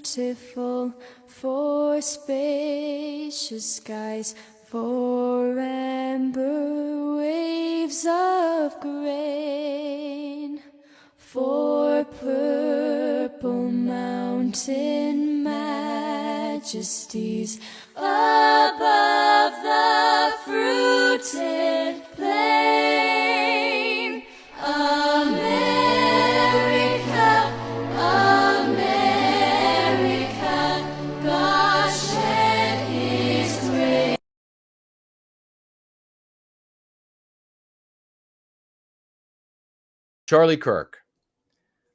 beautiful for spacious skies, for amber waves of grain, for purple mountain majesties above the fruited plain. America, America, God shed his grace. Charlie Kirk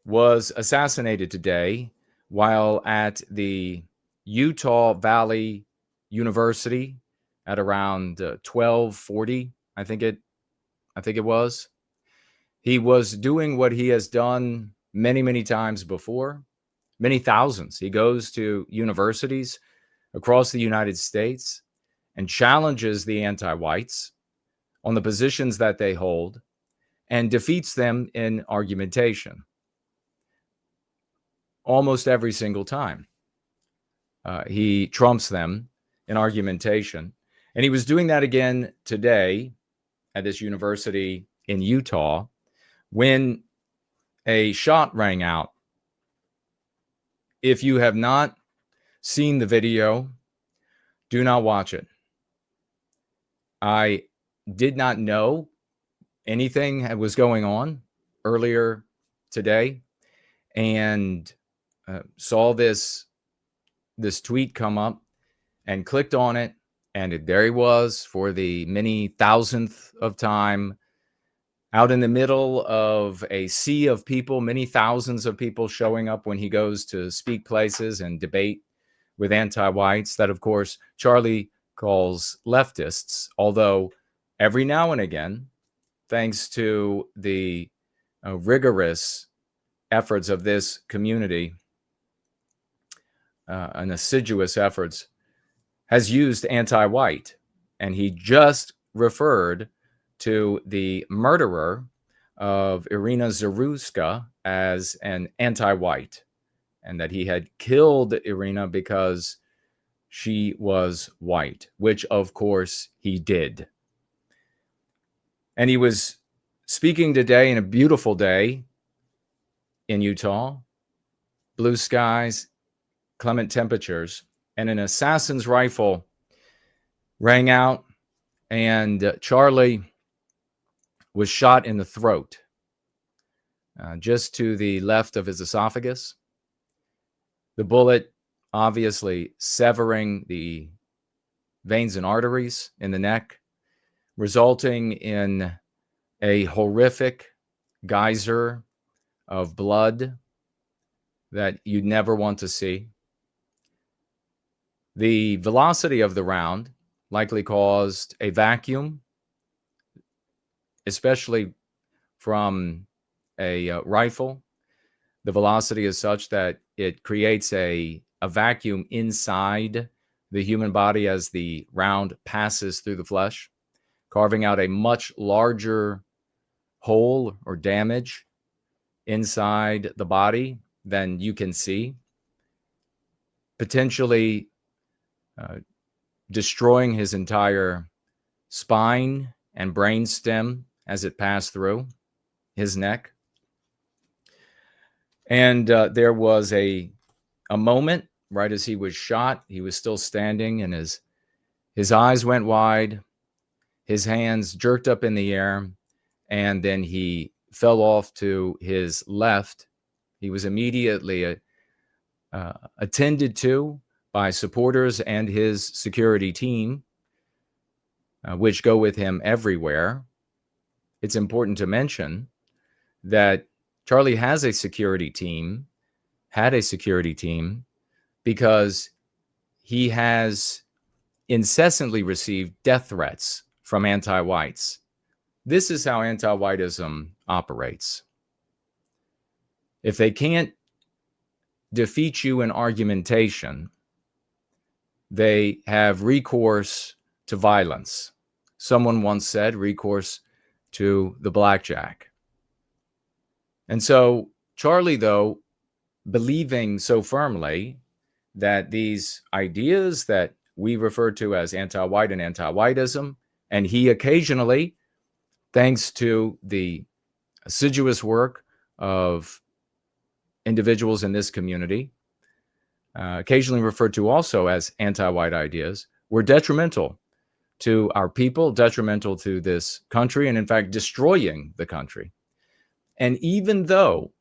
was assassinated today while at the Utah Valley University at around 12:40, I think it was. He was doing what he has done many, many times before, many thousands. He goes to universities across the United States and challenges the anti-whites on the positions that they hold and defeats them in argumentation almost every single time. He trumps them in argumentation. And he was doing that again today at this university in Utah when a shot rang out. If you have not seen the video, do not watch it. I did not know anything was going on earlier today and saw this tweet come up and clicked on it, and there he was for the many thousandth of time out in the middle of a sea of people, many thousands of people showing up when he goes to speak places and debate with anti-whites that, of course, Charlie calls leftists, although every now and again, thanks to the rigorous efforts of this community and assiduous efforts, has used anti-white. And he just referred to the murderer of Irina Zaruska as an anti-white, and that he had killed Irina because she was white, which of course he did. And he was speaking today in a beautiful day in Utah, blue skies, clement temperatures, and an assassin's rifle rang out, and Charlie was shot in the throat, just to the left of his esophagus. The bullet obviously severing the veins and arteries in the neck, resulting in a horrific geyser of blood that you'd never want to see. The velocity of the round likely caused a vacuum, especially from a rifle. The velocity is such that it creates a vacuum inside the human body as the round passes through the flesh, carving out a much larger hole or damage inside the body than you can see, potentially destroying his entire spine and brain stem as it passed through his neck. And there was a moment right as he was shot. He was still standing, and his eyes went wide, his hands jerked up in the air, and then he fell off to his left. He was immediately attended to by supporters and his security team, which go with him everywhere. It's important to mention that Charlie had a security team, because he has incessantly received death threats from anti-whites. This is how anti-whiteism operates. If they can't defeat you in argumentation, they have recourse to violence. Someone once said recourse to the blackjack. And so Charlie, though, believing so firmly that these ideas that we refer to as anti-white and anti-whiteism, and he occasionally, thanks to the assiduous work of individuals in this community, occasionally referred to also as anti-white ideas, were detrimental to our people, detrimental to this country, and in fact, destroying the country. And even though,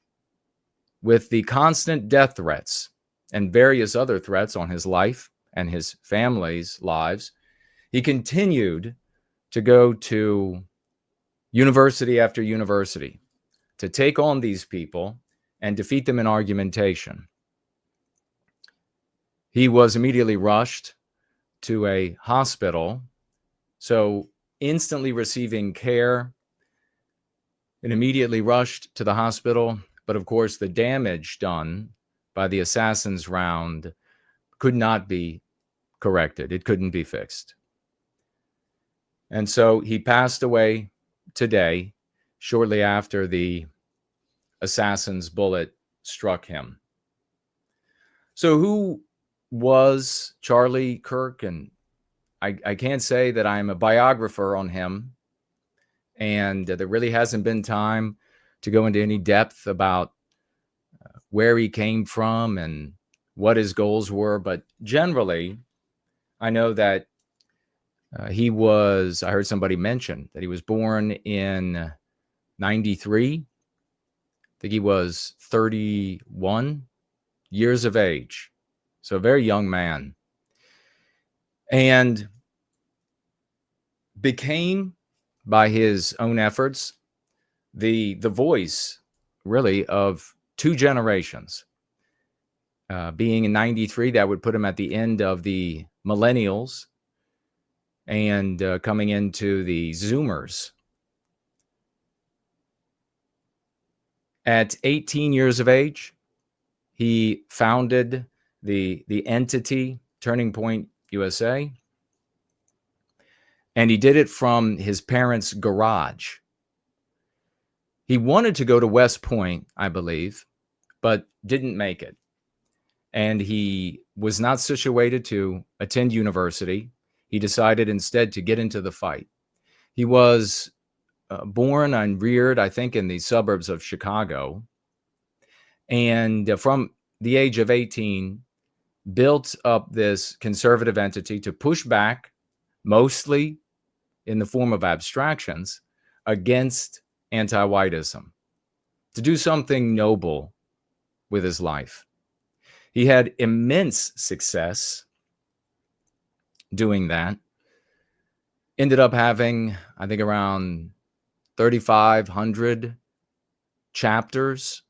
with the constant death threats and various other threats on his life and his family's lives, he continued to go to university after university to take on these people and defeat them in argumentation. He was immediately rushed to a hospital, so instantly receiving care, and immediately rushed to the hospital. But of course, the damage done by the assassin's round could not be corrected. It couldn't be fixed. And so he passed away today, shortly after the assassin's bullet struck him. So who was Charlie Kirk? And I can't say that I'm a biographer on him, and there really hasn't been time to go into any depth about where he came from and what his goals were. But generally, I know that he was, I heard somebody mention that he was born in 93. I think he was 31 years of age. So a very young man. And became, by his own efforts, the voice, really, of two generations. Being in 93, that would put him at the end of the millennials and coming into the Zoomers. At 18 years of age, he founded the entity Turning Point USA, and he did it from his parents' garage. He wanted to go to West Point, I believe, but didn't make it. And he was not situated to attend university. He decided instead to get into the fight. He was born and reared, I think, in the suburbs of Chicago. And from the age of 18, built up this conservative entity to push back, mostly in the form of abstractions, against anti-whiteism, to do something noble with his life. He had immense success doing that. Ended up having, I think, around 3,500 chapters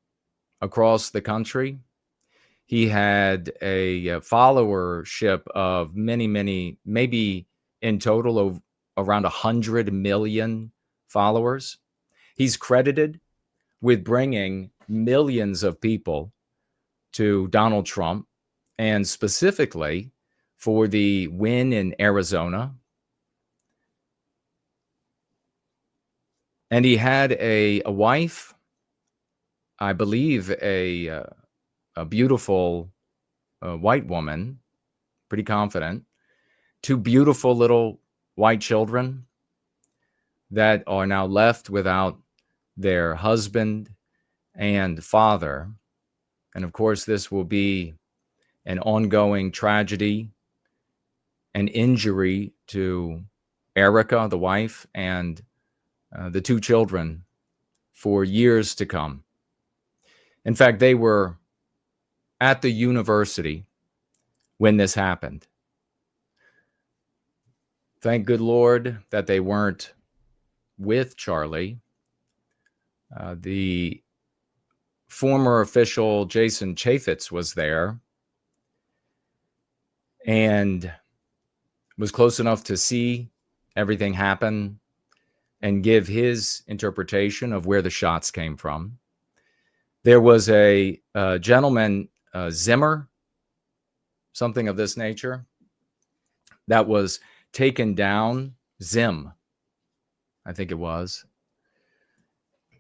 across the country. He had a followership of many, maybe in total of around 100 million followers. He's credited with bringing millions of people to Donald Trump, and specifically for the win in Arizona. And he had a wife, I believe a beautiful white woman, pretty confident, two beautiful little white children that are now left without their husband and father. And of course, this will be an ongoing tragedy, an injury to Erica, the wife, and the two children for years to come. In fact, they were at the university when this happened. Thank good Lord that they weren't with Charlie. The former official, Jason Chaffetz, was there and was close enough to see everything happen and give his interpretation of where the shots came from. There was a gentleman, Zimmer, something of this nature, that was taken down, Zim, I think it was,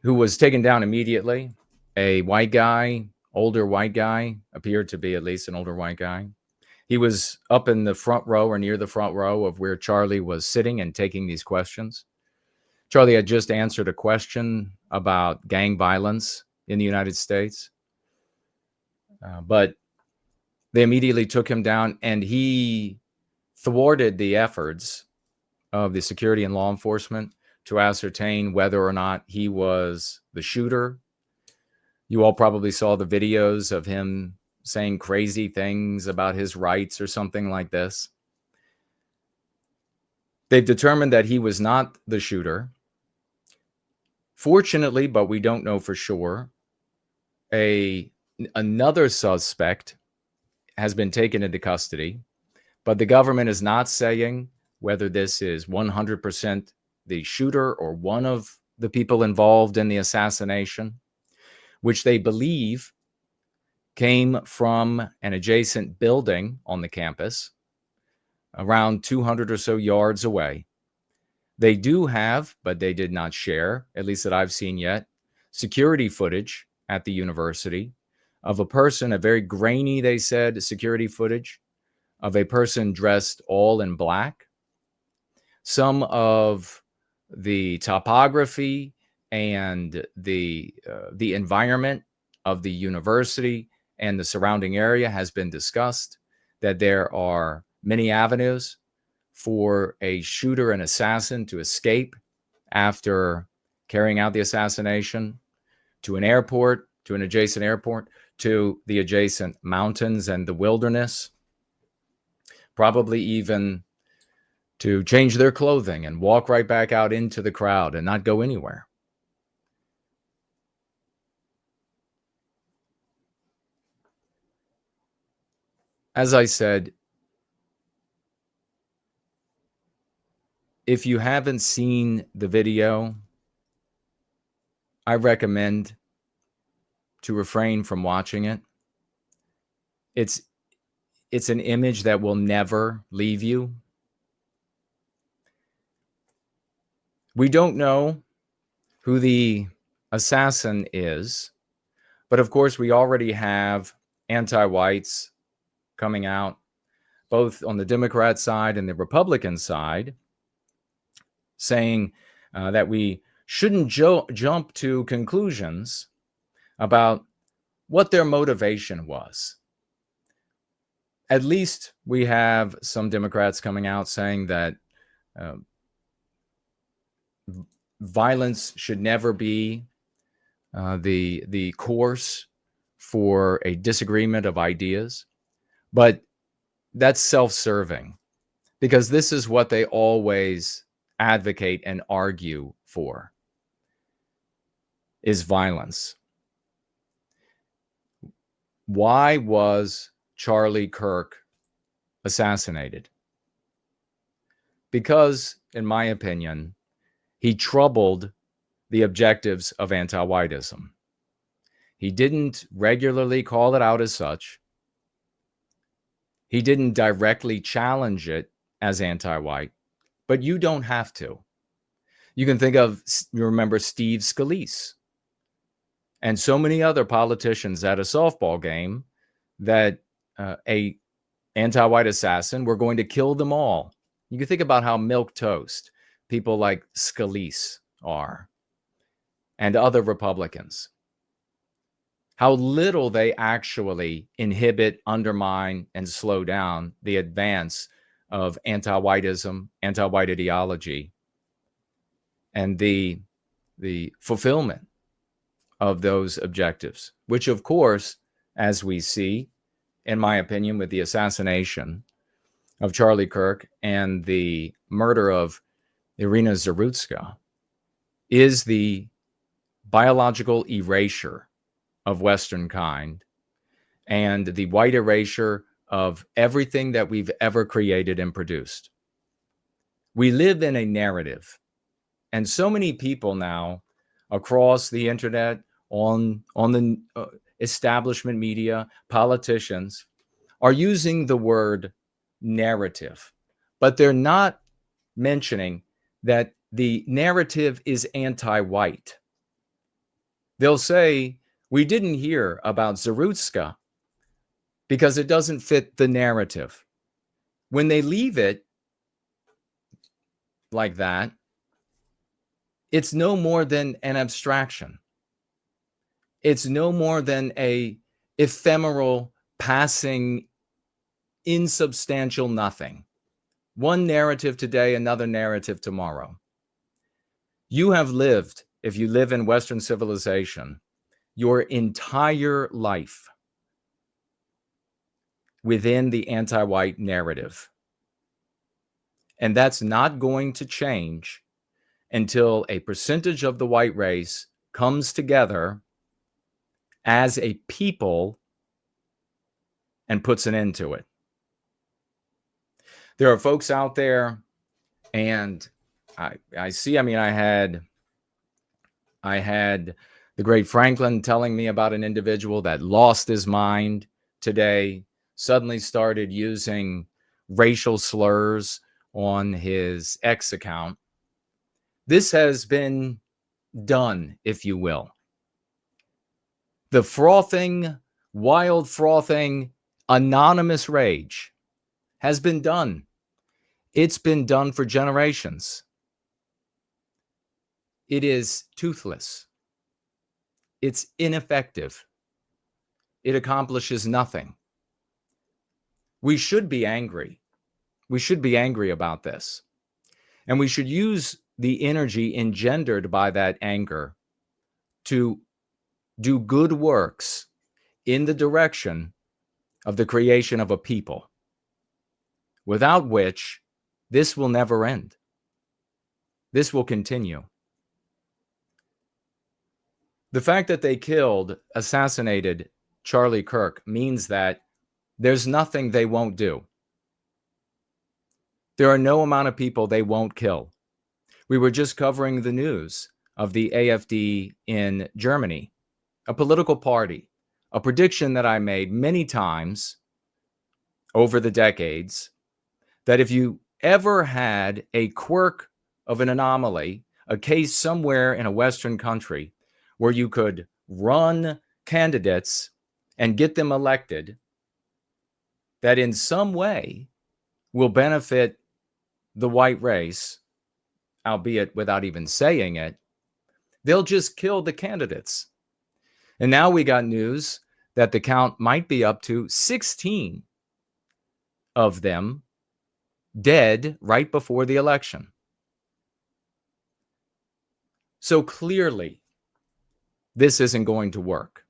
who was taken down immediately, a white guy older white guy, appeared to be at least an older white guy. He was up in the front row or near the front row of where Charlie was sitting and taking these questions. Charlie had just answered a question about gang violence in the United States, but they immediately took him down, and he thwarted the efforts of the security and law enforcement to ascertain whether or not he was the shooter. You all probably saw the videos of him saying crazy things about his rights or something like this. They've determined that he was not the shooter. Fortunately, but we don't know for sure, another suspect has been taken into custody, but the government is not saying whether this is 100% the shooter or one of the people involved in the assassination, which they believe came from an adjacent building on the campus, around 200 or so yards away. They do have, but they did not share, at least that I've seen yet, security footage at the university of a person, a very grainy, they said, security footage of a person dressed all in black. Some of the topography and the environment of the university and the surrounding area has been discussed, that there are many avenues for a shooter and assassin to escape after carrying out the assassination, to an airport, to an adjacent airport, to the adjacent mountains and the wilderness, probably even to change their clothing and walk right back out into the crowd and not go anywhere. As I said, if you haven't seen the video, I recommend to refrain from watching it. It's an image that will never leave you. We don't know who the assassin is, but of course we already have anti-whites coming out, both on the Democrat side and the Republican side, saying that we shouldn't jump to conclusions about what their motivation was. At least we have some Democrats coming out saying that violence should never be the course for a disagreement of ideas. But that's self-serving, because this is what they always advocate and argue for, is violence. Why was Charlie Kirk assassinated? Because, in my opinion, he troubled the objectives of anti-whiteism. He didn't regularly call it out as such. He didn't directly challenge it as anti-white, but you don't have to. You can think of, you remember Steve Scalise and so many other politicians at a softball game that a anti-white assassin were going to kill them all. You can think about how milquetoast people like Scalise are, and other Republicans. How little they actually inhibit, undermine, and slow down the advance of anti-whiteism, anti-white ideology, and the fulfillment of those objectives, which, of course, as we see, in my opinion, with the assassination of Charlie Kirk and the murder of Irina Zarutska, is the biological erasure of Western kind and the white erasure of everything that we've ever created and produced. We live in a narrative, and so many people now across the internet, on the establishment media, politicians, are using the word narrative, but they're not mentioning that the narrative is anti-white. They'll say, We didn't hear about Zarutska because it doesn't fit the narrative. When they leave it like that, it's no more than an abstraction. It's no more than a ephemeral, passing, insubstantial nothing. One narrative today, another narrative tomorrow. You have lived, if you live in Western civilization, your entire life within the anti-white narrative. And that's not going to change until a percentage of the white race comes together as a people and puts an end to it. There are folks out there, and I see, I had the great Franklin telling me about an individual that lost his mind today, suddenly started using racial slurs on his X account. This has been done, if you will. The frothing, wild frothing, anonymous rage has been done. It's been done for generations. It is toothless. It's ineffective. It accomplishes nothing. We should be angry. We should be angry about this. And we should use the energy engendered by that anger to do good works in the direction of the creation of a people, without which this will never end. This will continue. The fact that they assassinated Charlie Kirk means that there's nothing they won't do. There are no amount of people they won't kill. We were just covering the news of the AfD in Germany, a political party, a prediction that I made many times over the decades, that if you ever had a quirk of an anomaly, a case somewhere in a Western country where you could run candidates and get them elected that in some way will benefit the white race, albeit without even saying it, they'll just kill the candidates. And now we got news that the count might be up to 16 of them dead right before the election. So clearly, this isn't going to work.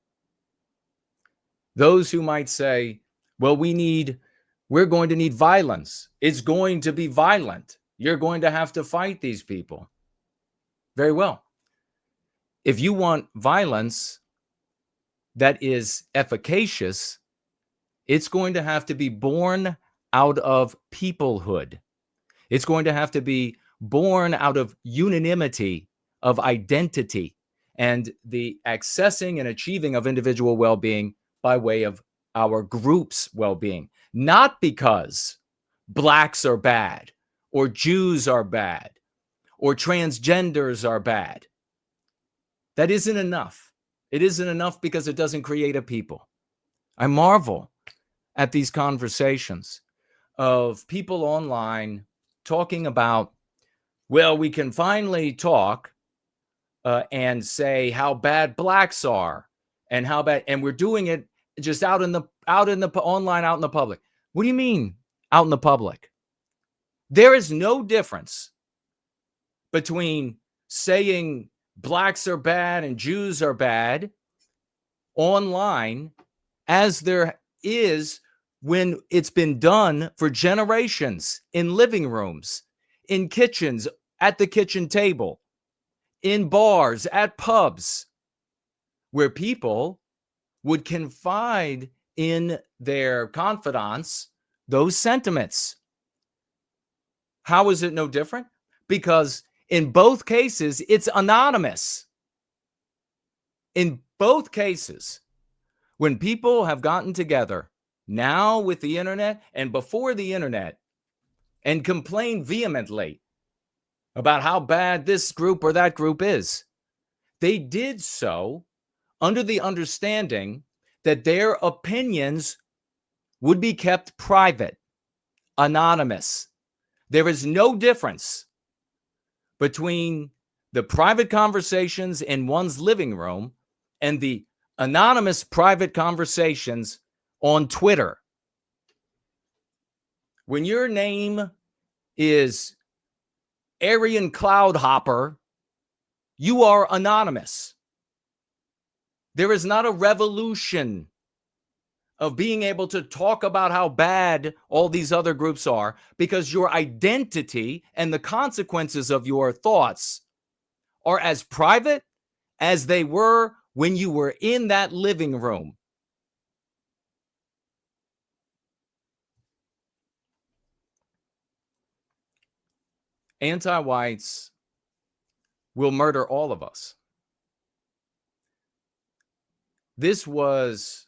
Those who might say, well, we're going to need violence. It's going to be violent. You're going to have to fight these people. Very well. If you want violence that is efficacious, it's going to have to be born out of peoplehood. It's going to have to be born out of unanimity of identity and the accessing and achieving of individual well-being by way of our group's well-being. Not because blacks are bad or Jews are bad or transgenders are bad. That isn't enough. It isn't enough because it doesn't create a people. I marvel at these conversations of people online talking about, well, we can finally talk and say how bad blacks are and how bad, and we're doing it just out in the online, out in the public. What do you mean out in the public? There is no difference between saying blacks are bad and Jews are bad online as there is when it's been done for generations in living rooms, in kitchens, at the kitchen table, in bars, at pubs, where people would confide in their confidants those sentiments. How is it no different? Because in both cases, it's anonymous. In both cases, when people have gotten together now with the internet and before the internet and complain vehemently about how bad this group or that group is, they did so under the understanding that their opinions would be kept private, anonymous. There is no difference between the private conversations in one's living room and the anonymous private conversations on Twitter. When your name is Aryan Cloudhopper, you are anonymous. There is not a revolution of being able to talk about how bad all these other groups are, because your identity and the consequences of your thoughts are as private as they were when you were in that living room. Anti-whites will murder all of us. This was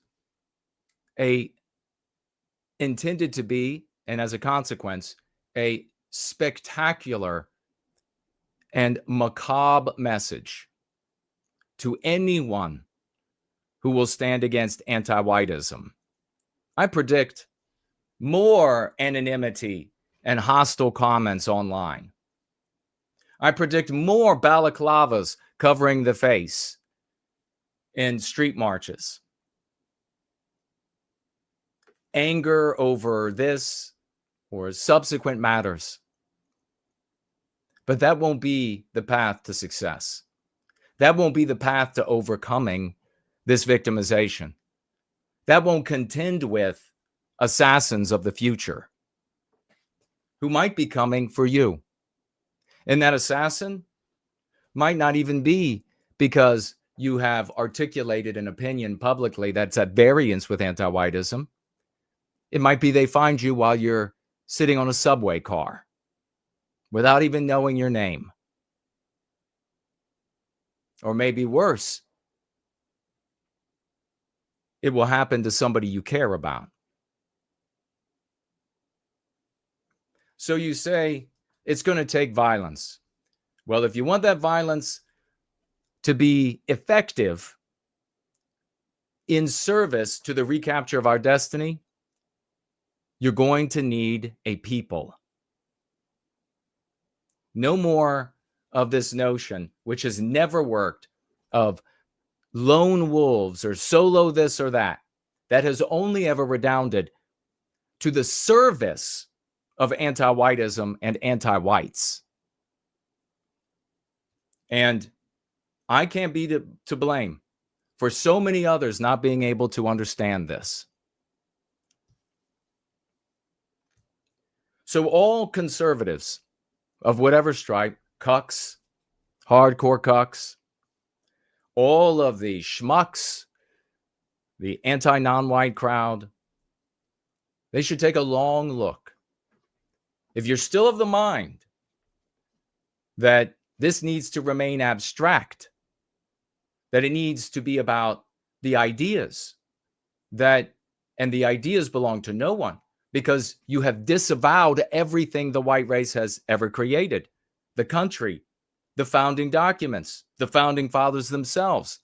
intended to be, and as a consequence, a spectacular and macabre message to anyone who will stand against anti-whiteism. I predict more anonymity and hostile comments online. I predict more balaclavas covering the face in street marches. Anger over this or subsequent matters. But that won't be the path to success. That won't be the path to overcoming this victimization. That won't contend with assassins of the future who might be coming for you. And that assassin might not even be because you have articulated an opinion publicly that's at variance with anti-whiteism. It might be they find you while you're sitting on a subway car without even knowing your name. Or maybe worse, it will happen to somebody you care about. So you say it's going to take violence. Well, if you want that violence to be effective in service to the recapture of our destiny, you're going to need a people. No more of this notion, which has never worked, of lone wolves or solo this or that. That has only ever redounded to the service of anti-whiteism and anti-whites. And I can't be to blame for so many others not being able to understand this. So all conservatives of whatever stripe, cucks, hardcore cucks, all of the schmucks, the anti-non-white crowd, they should take a long look. If you're still of the mind that this needs to remain abstract, that it needs to be about the ideas, and the ideas belong to no one, because you have disavowed everything the white race has ever created: the country, the founding documents, the founding fathers themselves,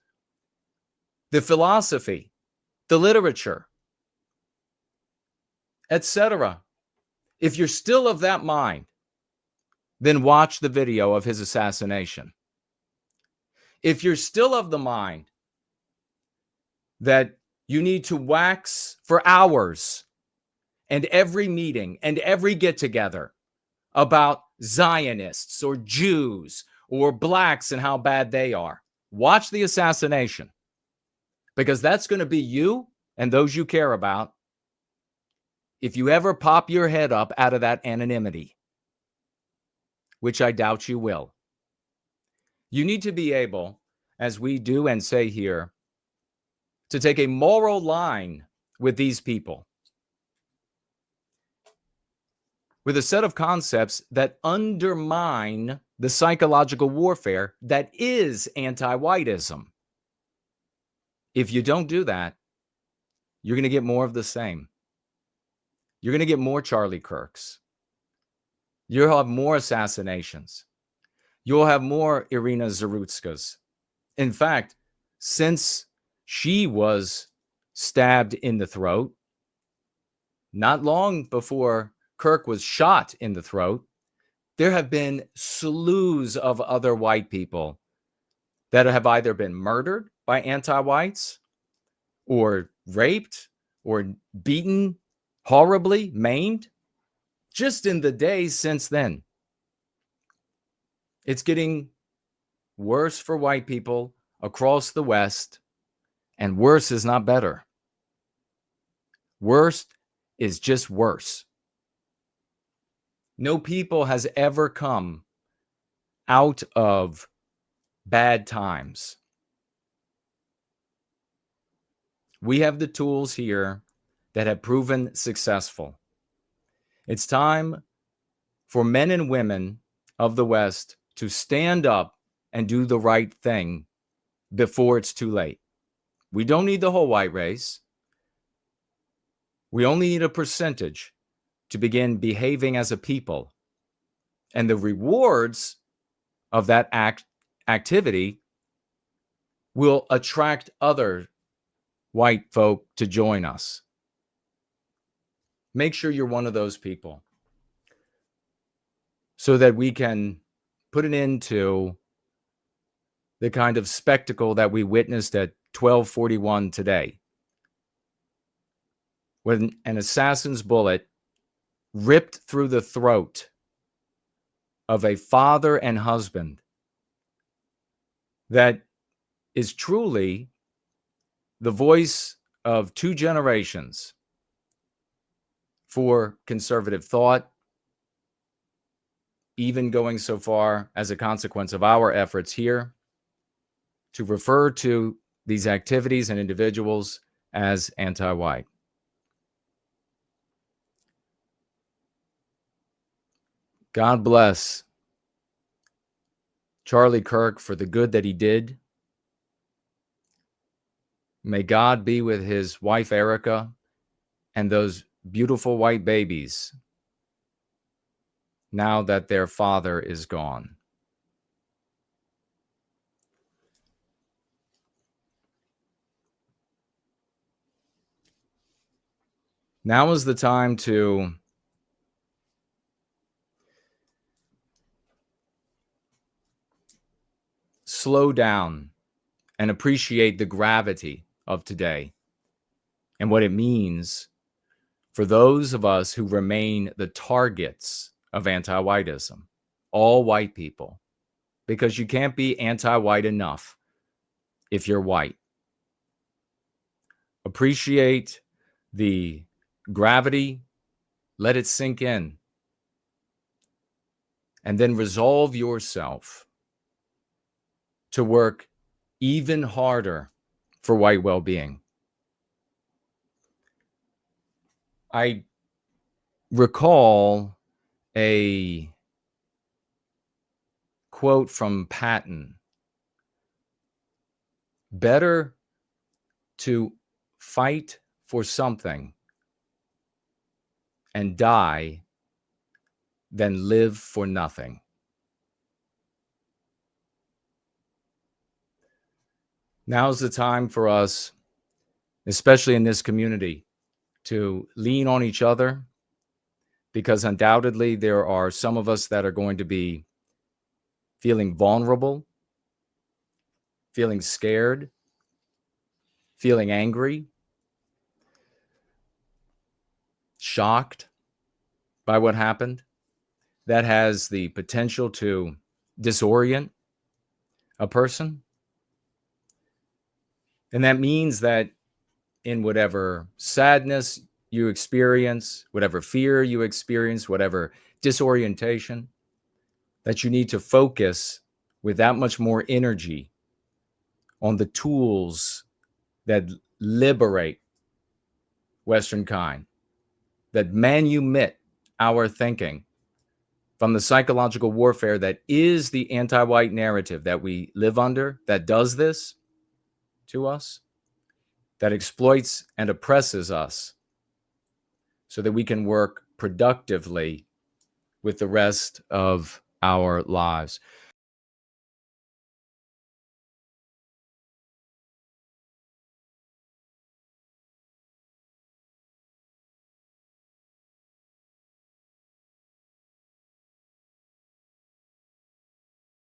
the philosophy, the literature, etc. If you're still of that mind, then watch the video of his assassination. If you're still of the mind that you need to wax for hours and every meeting and every get-together about Zionists or Jews or blacks and how bad they are, watch the assassination, because that's going to be you and those you care about if you ever pop your head up out of that anonymity, which I doubt you will. You need to be able, as we do and say here, to take a moral line with these people, with a set of concepts that undermine the psychological warfare that is anti-whiteism. If you don't do that, you're going to get more of the same. You're going to get more Charlie Kirks. You'll have more assassinations. You'll have more Irina Zarutskas. In fact, since She was stabbed in the throat. Not long before Kirk was shot in the throat, there have been slews of other white people that have either been murdered by anti-whites or raped or beaten horribly, maimed, just in the days since then. It's getting worse for white people across the West, and worse is not better. Worse is just worse. No people has ever come out of bad times. We have the tools here that have proven successful. It's time for men and women of the West to stand up and do the right thing before it's too late. We don't need the whole white race. We only need a percentage to begin behaving as a people. And the rewards of that activity will attract other white folk to join us. Make sure you're one of those people so that we can put an end to the kind of spectacle that we witnessed at 1241 today, when an assassin's bullet ripped through the throat of a father and husband that is truly the voice of two generations for conservative thought, even going so far as a consequence of our efforts here to refer to these activities and individuals as anti-white. God bless Charlie Kirk for the good that he did. May God be with his wife, Erica, and those beautiful white babies now that their father is gone. Now is the time to slow down and appreciate the gravity of today and what it means for those of us who remain the targets of anti-whiteism, all white people, because you can't be anti-white enough if you're white. Appreciate the gravity, let it sink in, and then resolve yourself to work even harder for white well-being. I recall a quote from Patton: better to fight for something and die than live for nothing. Now's the time for us, especially in this community, to lean on each other, because undoubtedly there are some of us that are going to be feeling vulnerable, feeling scared, feeling angry, shocked by what happened. That has the potential to disorient a person. And that means that in whatever sadness you experience, whatever fear you experience, whatever disorientation, that you need to focus with that much more energy on the tools that liberate Western kind, that manumit our thinking from the psychological warfare that is the anti-white narrative that we live under, that does this to us, that exploits and oppresses us, so that we can work productively with the rest of our lives.